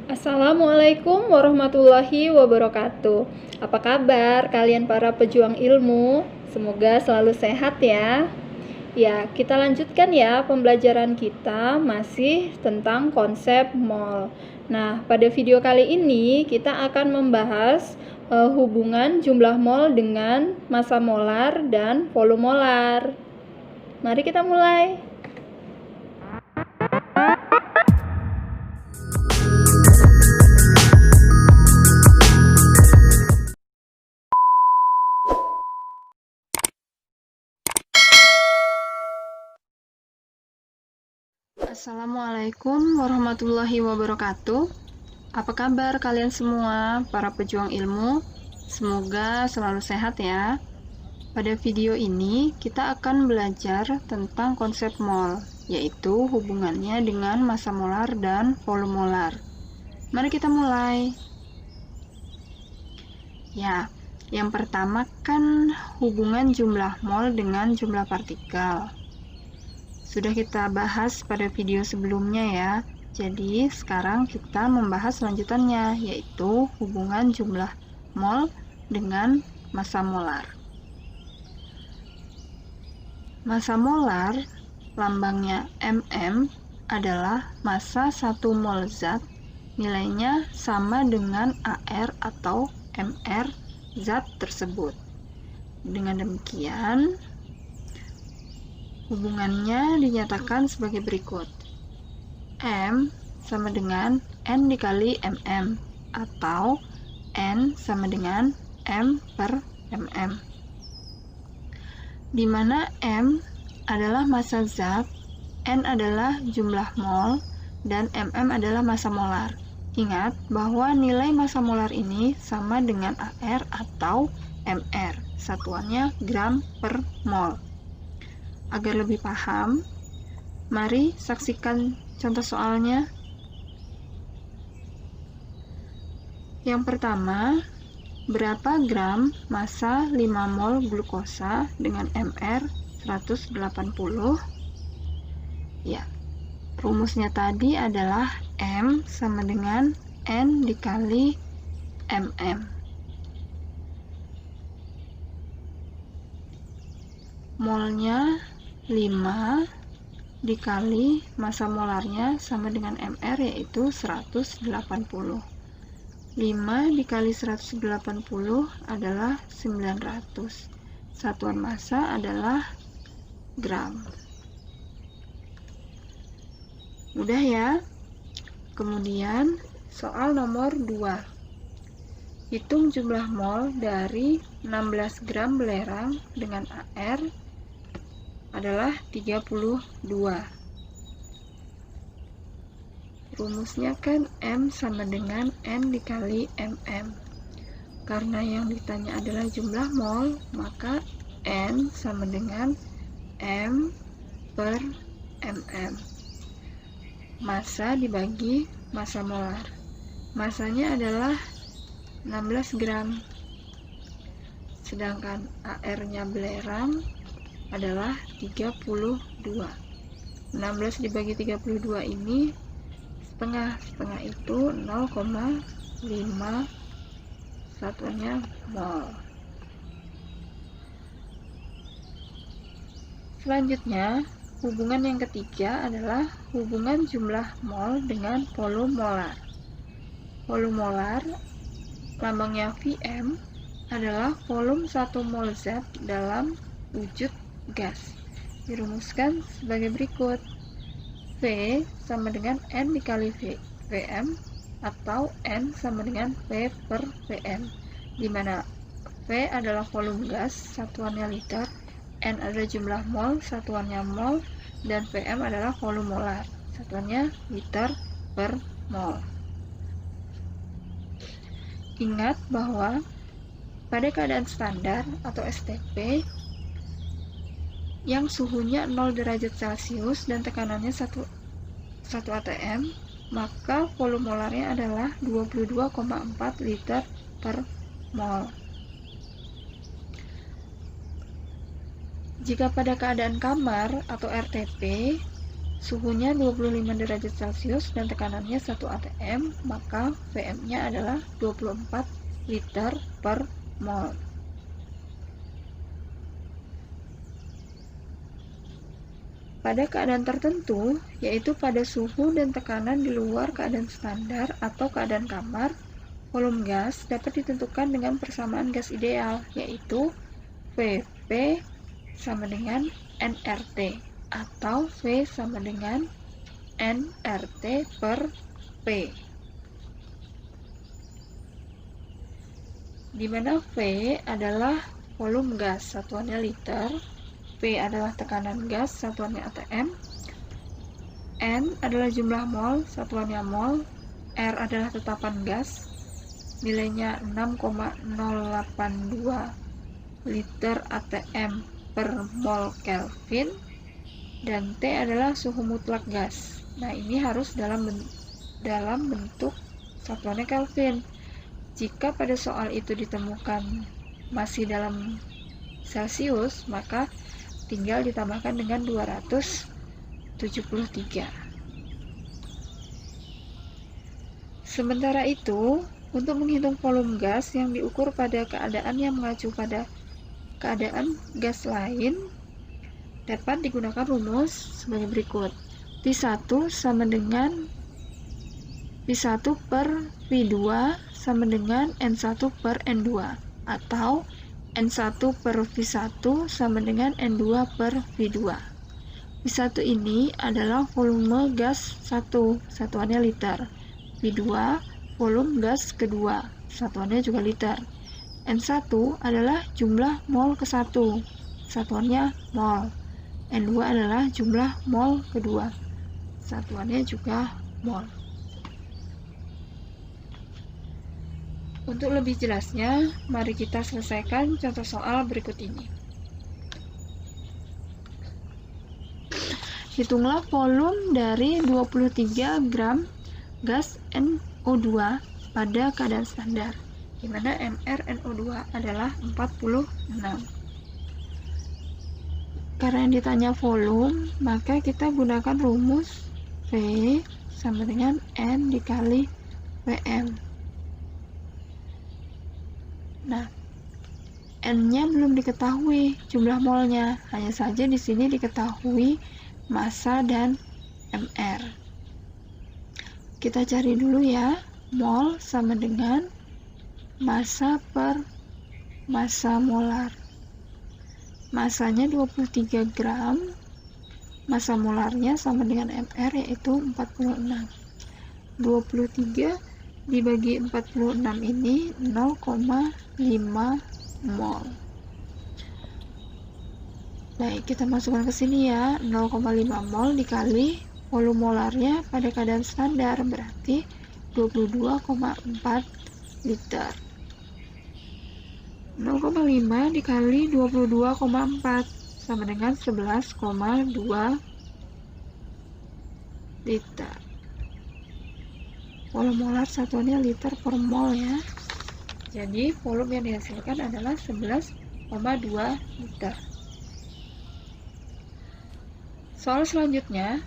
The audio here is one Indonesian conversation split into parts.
Assalamualaikum warahmatullahi wabarakatuh. Apa kabar kalian para pejuang ilmu? Semoga selalu sehat ya. Ya, kita lanjutkan ya pembelajaran kita masih tentang konsep mol. Nah, pada video kali ini kita akan membahas hubungan jumlah mol dengan massa molar dan volume molar. Mari kita mulai. Assalamualaikum warahmatullahi wabarakatuh. Apa kabar kalian semua, para pejuang ilmu? Semoga selalu sehat ya. Pada video ini, kita akan belajar tentang konsep mol, yaitu hubungannya dengan massa molar dan volume molar. Mari kita mulai. Ya, yang pertama kan hubungan jumlah mol dengan jumlah partikel. Sudah kita bahas pada video sebelumnya ya. Jadi sekarang kita membahas lanjutannya, yaitu hubungan jumlah mol dengan massa molar. Massa molar, lambangnya mm, adalah massa 1 mol zat, nilainya sama dengan AR atau MR zat tersebut. Dengan demikian, hubungannya dinyatakan sebagai berikut. M sama dengan N dikali mm, atau N sama dengan M per mm. Di mana M adalah massa zat, N adalah jumlah mol, dan mm adalah massa molar. Ingat bahwa nilai massa molar ini sama dengan AR atau MR, satuannya gram per mol. Agar lebih paham, mari saksikan contoh soalnya. Yang pertama, berapa gram massa 5 mol glukosa dengan MR 180? Ya, rumusnya tadi adalah M sama dengan N dikali mm. Molnya 5 dikali massa molarnya sama dengan MR, yaitu 180. 5 dikali 180 adalah 900. Satuan massa adalah gram. Mudah ya? Kemudian soal nomor 2. Hitung jumlah mol dari 16 gram belerang dengan AR adalah 32. Rumusnya kan M sama dengan N dikali mm. Karena yang ditanya adalah jumlah mol, maka N sama dengan M per mm. Massa dibagi massa molar. Massanya adalah 16 gram. Sedangkan AR-nya belerang adalah 32. 16 dibagi 32 ini setengah itu 0,5, satuannya mol. Selanjutnya, hubungan yang ketiga adalah hubungan jumlah mol dengan volume molar. Volume molar, lambangnya Vm, adalah volume 1 mol zat dalam wujud gas. Dirumuskan sebagai berikut. V sama dengan N dikali Vm, atau N sama dengan V per Vm, di mana V adalah volume gas, satuannya liter, N adalah jumlah mol, satuannya mol, dan Vm adalah volume molar, satuannya liter per mol. Ingat bahwa pada keadaan standar atau STP yang suhunya 0 derajat Celcius dan tekanannya 1 atm, maka volume molarnya adalah 22,4 liter per mol. Jika pada keadaan kamar atau RTP, suhunya 25 derajat Celcius dan tekanannya 1 atm, maka Vm-nya adalah 24 liter per mol. Pada keadaan tertentu, yaitu pada suhu dan tekanan di luar keadaan standar atau keadaan kamar, volume gas dapat ditentukan dengan persamaan gas ideal, yaitu Vp sama dengan nRT, atau V sama dengan nRT per P, di mana V adalah volume gas, satuannya liter, P adalah tekanan gas, satuannya atm, N adalah jumlah mol, satuannya mol, R adalah tetapan gas, nilainya 6,082 liter atm per mol Kelvin, dan T adalah suhu mutlak gas. Nah, ini harus dalam bentuk satuannya Kelvin. Jika pada soal itu ditemukan masih dalam Celcius, maka tinggal ditambahkan dengan 273. Sementara itu, untuk menghitung volume gas yang diukur pada keadaan yang mengacu pada keadaan gas lain, dapat digunakan rumus sebagai berikut. P1 sama dengan P1 per P2 sama dengan N1 per N2, atau N1 per V1 sama dengan N2 per V2. V1 ini adalah volume gas 1, satuannya liter. V2 volume gas kedua, satuannya juga liter. N1 adalah jumlah mol ke-1, satuannya mol. N2 adalah jumlah mol kedua, satuannya juga mol. Untuk lebih jelasnya, mari kita selesaikan contoh soal berikut ini. Hitunglah volume dari 23 gram gas NO2 pada keadaan standar, di mana mrNO2 adalah 46. Karena yang ditanya volume, maka kita gunakan rumus V sama dengan N dikali Vm. Nah, N-nya belum diketahui jumlah molnya, hanya saja di sini diketahui massa dan Mr. Kita cari dulu ya, mol sama dengan massa per massa molar. Massanya 23 gram, massa molarnya sama dengan Mr, yaitu 46. 23 dibagi 46 ini 0,5 mol. Baik, kita masukkan ke sini ya, 0,5 mol dikali volume molarnya pada keadaan standar, berarti 22,4 liter. 0,5 dikali 22,4 sama dengan 11,2 liter. Volume molar satuannya liter per mol ya. Jadi volume yang dihasilkan adalah 11,2 liter. Soal selanjutnya,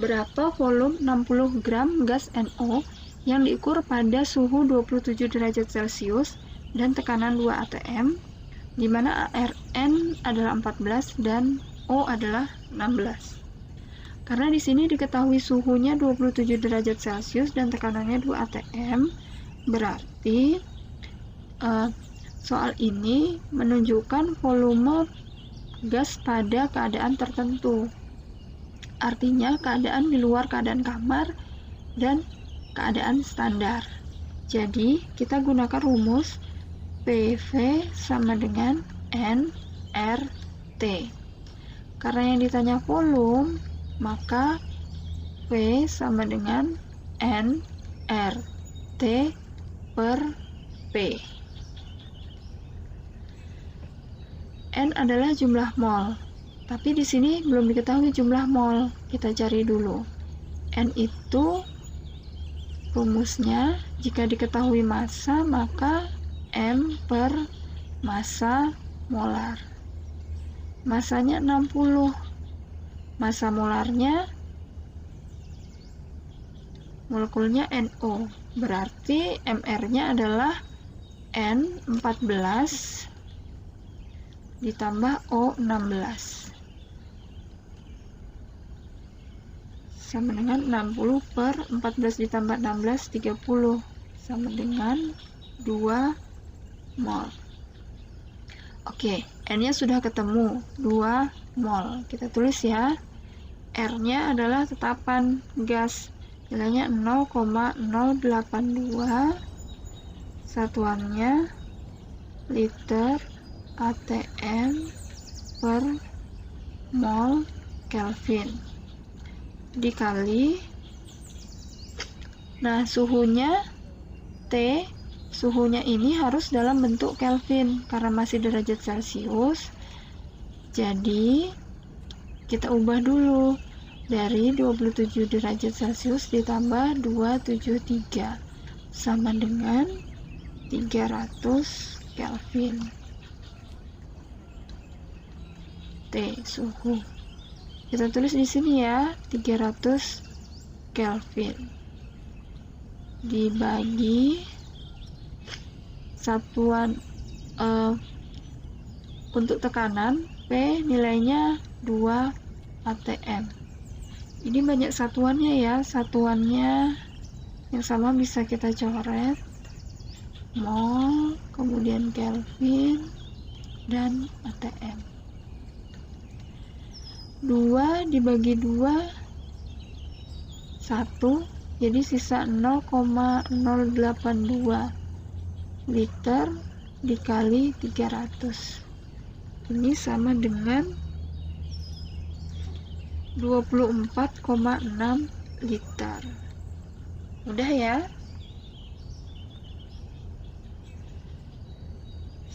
berapa volume 60 gram gas NO yang diukur pada suhu 27 derajat Celcius dan tekanan 2 atm, di mana ARN adalah 14 dan O adalah 16. Karena di sini diketahui suhunya 27 derajat Celcius dan tekanannya 2 atm, berarti soal ini menunjukkan volume gas pada keadaan tertentu. Artinya keadaan di luar keadaan kamar dan keadaan standar. Jadi kita gunakan rumus PV sama dengan nRT. Karena yang ditanya volume, maka V sama dengan nRT per P. N adalah jumlah mol, tapi di sini belum diketahui jumlah mol. Kita cari dulu. N itu rumusnya, jika diketahui massa, maka M per massa molar. Massanya 60. massa molarnya, molekulnya NO. Berarti MR-nya adalah N14 ditambah O16 sama dengan 60 per 14 ditambah 16, 30 sama dengan 2 mol. Oke, N-nya sudah ketemu, 2 mol. Kita tulis ya. R-nya adalah tetapan gas, nilainya 0,082, satuannya liter atm per mol Kelvin dikali, nah suhunya T, suhunya ini harus dalam bentuk Kelvin karena masih derajat Celcius, jadi kita ubah dulu dari 27 derajat Celcius ditambah 273 sama dengan 300 Kelvin. T suhu. Kita tulis di sini ya, 300 Kelvin dibagi satuan untuk tekanan P nilainya 2 atm. Ini banyak satuannya ya, satuannya yang sama bisa kita coret, mol, kemudian Kelvin, dan atm. 2 dibagi 2 1, jadi sisa 0,082 liter dikali 300. Ini sama dengan 24,6 liter. Mudah ya?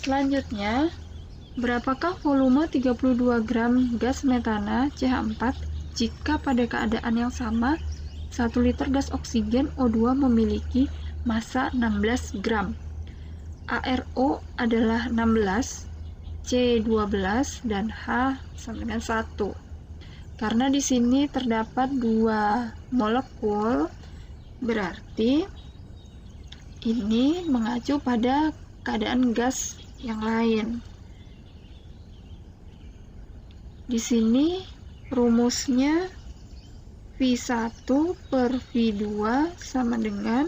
Selanjutnya, berapakah volume 32 gram gas metana CH4 jika pada keadaan yang sama 1 liter gas oksigen O2 memiliki massa 16 gram? ARO adalah 16, C12, dan H sama dengan 1. Karena di sini terdapat 2 molekul, berarti ini mengacu pada keadaan gas yang lain. Di sini rumusnya V1 per V2 sama dengan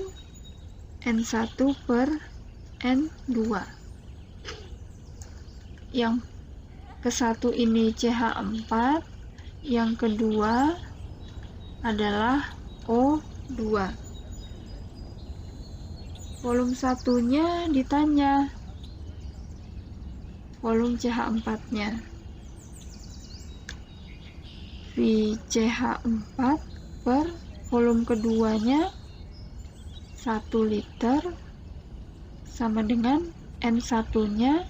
N1 per N2. Yang ke satu ini CH4, yang kedua adalah O2. Volume satunya ditanya, volume CH4-nya. VCH4 per volume keduanya 1 liter sama dengan N1-nya,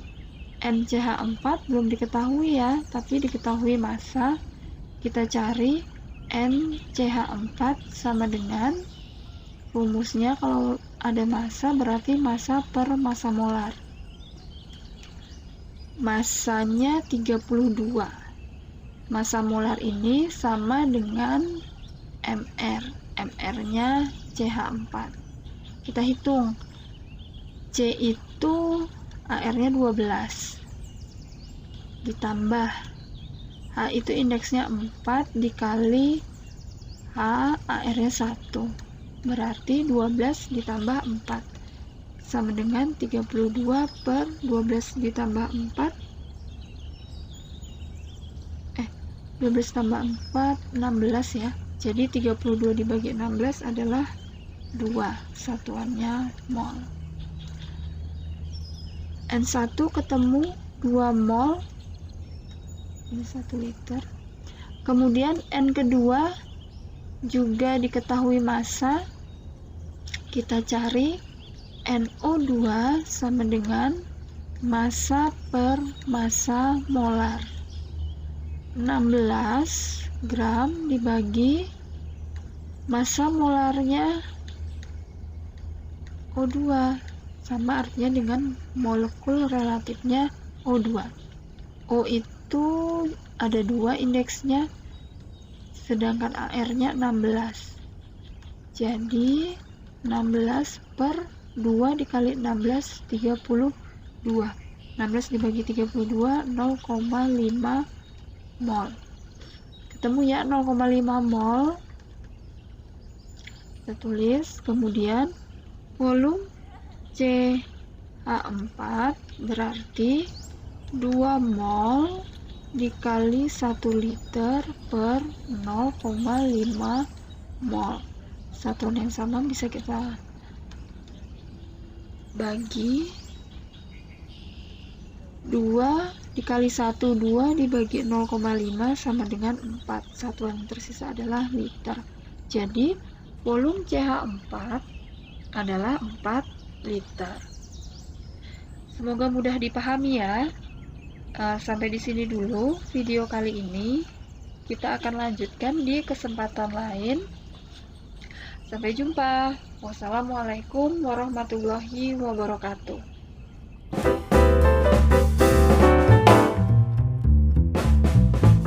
NCH4 belum diketahui ya, tapi diketahui massa. Kita cari NCH4 sama dengan rumusnya, kalau ada massa berarti massa per massa molar. Massanya 32. Massa molar ini sama dengan MR. MR-nya CH4. Kita hitung. C itu AR-nya 12. Ditambah H itu indeksnya 4 dikali H, AR-nya 1. Berarti 12 ditambah 4 sama dengan 32 per 12 ditambah 4. 12 tambah 4, 16 ya. Jadi 32 dibagi 16 adalah 2, satuannya mol. N1 ketemu 2 mol, ini 1 liter. Kemudian N kedua juga diketahui massa. Kita cari NO2 sama dengan massa per massa molar. 16 gram dibagi massa molarnya O2, sama artinya dengan molekul relatifnya O2. O itu ada 2 indeksnya, sedangkan AR-nya 16. Jadi 16 per 2 dikali 16, 32. 16 dibagi 32, 0,5 mol. Ketemu ya 0,5 mol. Kita tulis, kemudian volume CH4 berarti 2 mol dikali 1 liter per 0,5 mol. Satuan yang sama bisa kita bagi 2 dikali 1, 2 dibagi 0,5 sama dengan 4. Satuan yang tersisa adalah liter. Jadi volume CH4 adalah 4 liter. Semoga mudah dipahami ya. Sampai di sini dulu video kali ini. Kita akan lanjutkan di kesempatan lain. Sampai jumpa. Wassalamualaikum warahmatullahi wabarakatuh.